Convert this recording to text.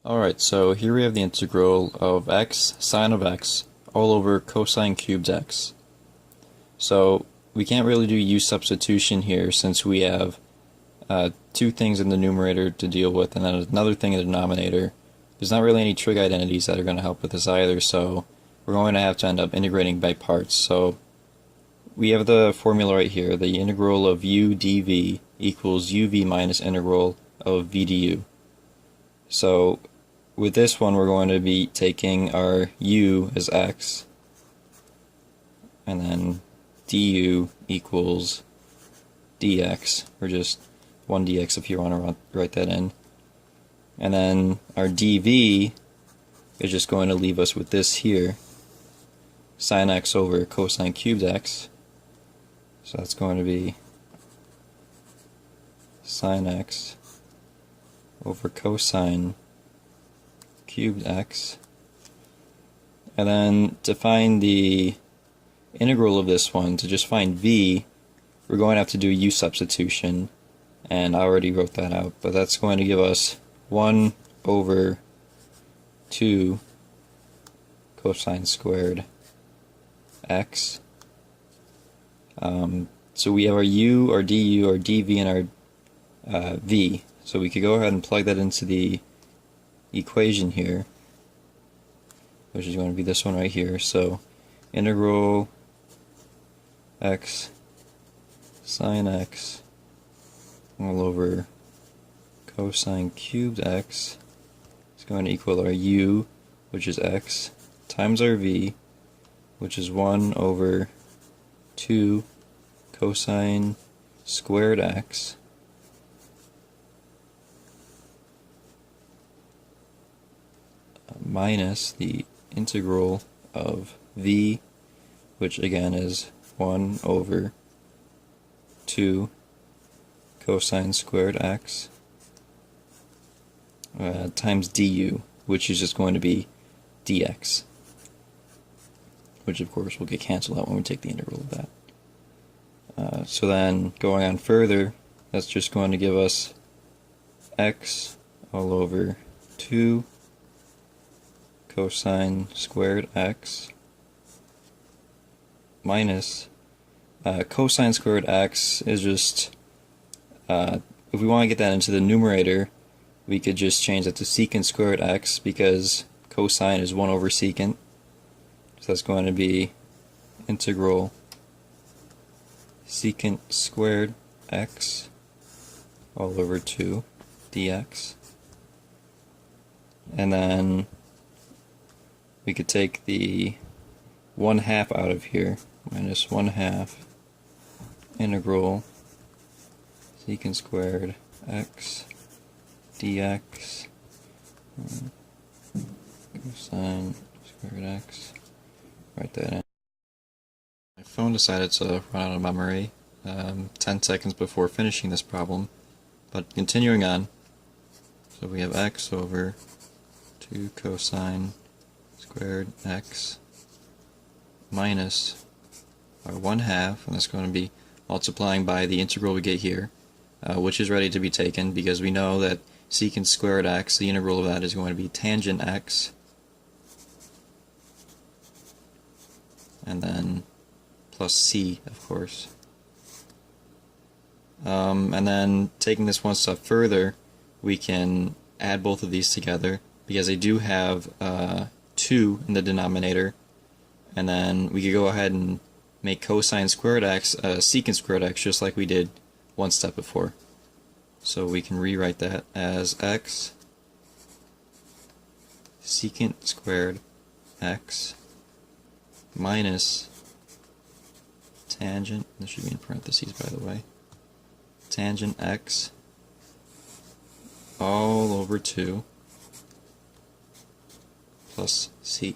Alright, so here we have the integral of x sine of x all over cosine cubed x. So we can't really do u substitution here since we have two things in the numerator to deal with and then another thing in the denominator. There's not really any trig identities that are going to help with this either, so we're going to have to end up integrating by parts. So we have the formula right here. The integral of u dv equals uv minus integral of v du. So with this one, we're going to be taking our u as x, and then du equals dx, or just 1 dx if you want to write that in. And then our dv is just going to leave us with this here, sine x over cosine cubed x. So that's going to be sine x over cosine cubed x. And then to find the integral of this one, to just find v, we're going to have to do u substitution, and I already wrote that out, but that's going to give us 1 over 2 cosine squared x. So we have our u, our du, our dv, and our v. So we could go ahead and plug that into the equation here, which is going to be this one right here. So integral x sine x all over cosine cubed x is going to equal our u, which is x, times our v, which is 1 over 2 cosine squared x, minus the integral of v, which again is 1 over 2 cosine squared x, times du, which is just going to be dx, which of course will get cancelled out when we take the integral of that. So then going on further, that's just going to give us x all over 2 cosine squared x minus cosine squared x is just, if we want to get that into the numerator, we could just change that to secant squared x, because cosine is 1 over secant. So that's going to be integral secant squared x all over 2 dx. And then we could take the 1/2 out of here, minus 1/2 integral secant squared x dx cosine squared x. Write that in. My phone decided to run out of memory 10 seconds before finishing this problem, but continuing on. So we have x over 2 cosine squared x minus our 1/2, and that's going to be multiplying by the integral we get here, which is ready to be taken because we know that secant squared x, the integral of that is going to be tangent x, and then plus c, of course. And then taking this one step further, we can add both of these together because they do have 2 in the denominator, and then we could go ahead and make cosine squared x secant squared x just like we did one step before. So we can rewrite that as x secant squared x minus tangent, this should be in parentheses by the way, tangent x all over 2 plus c.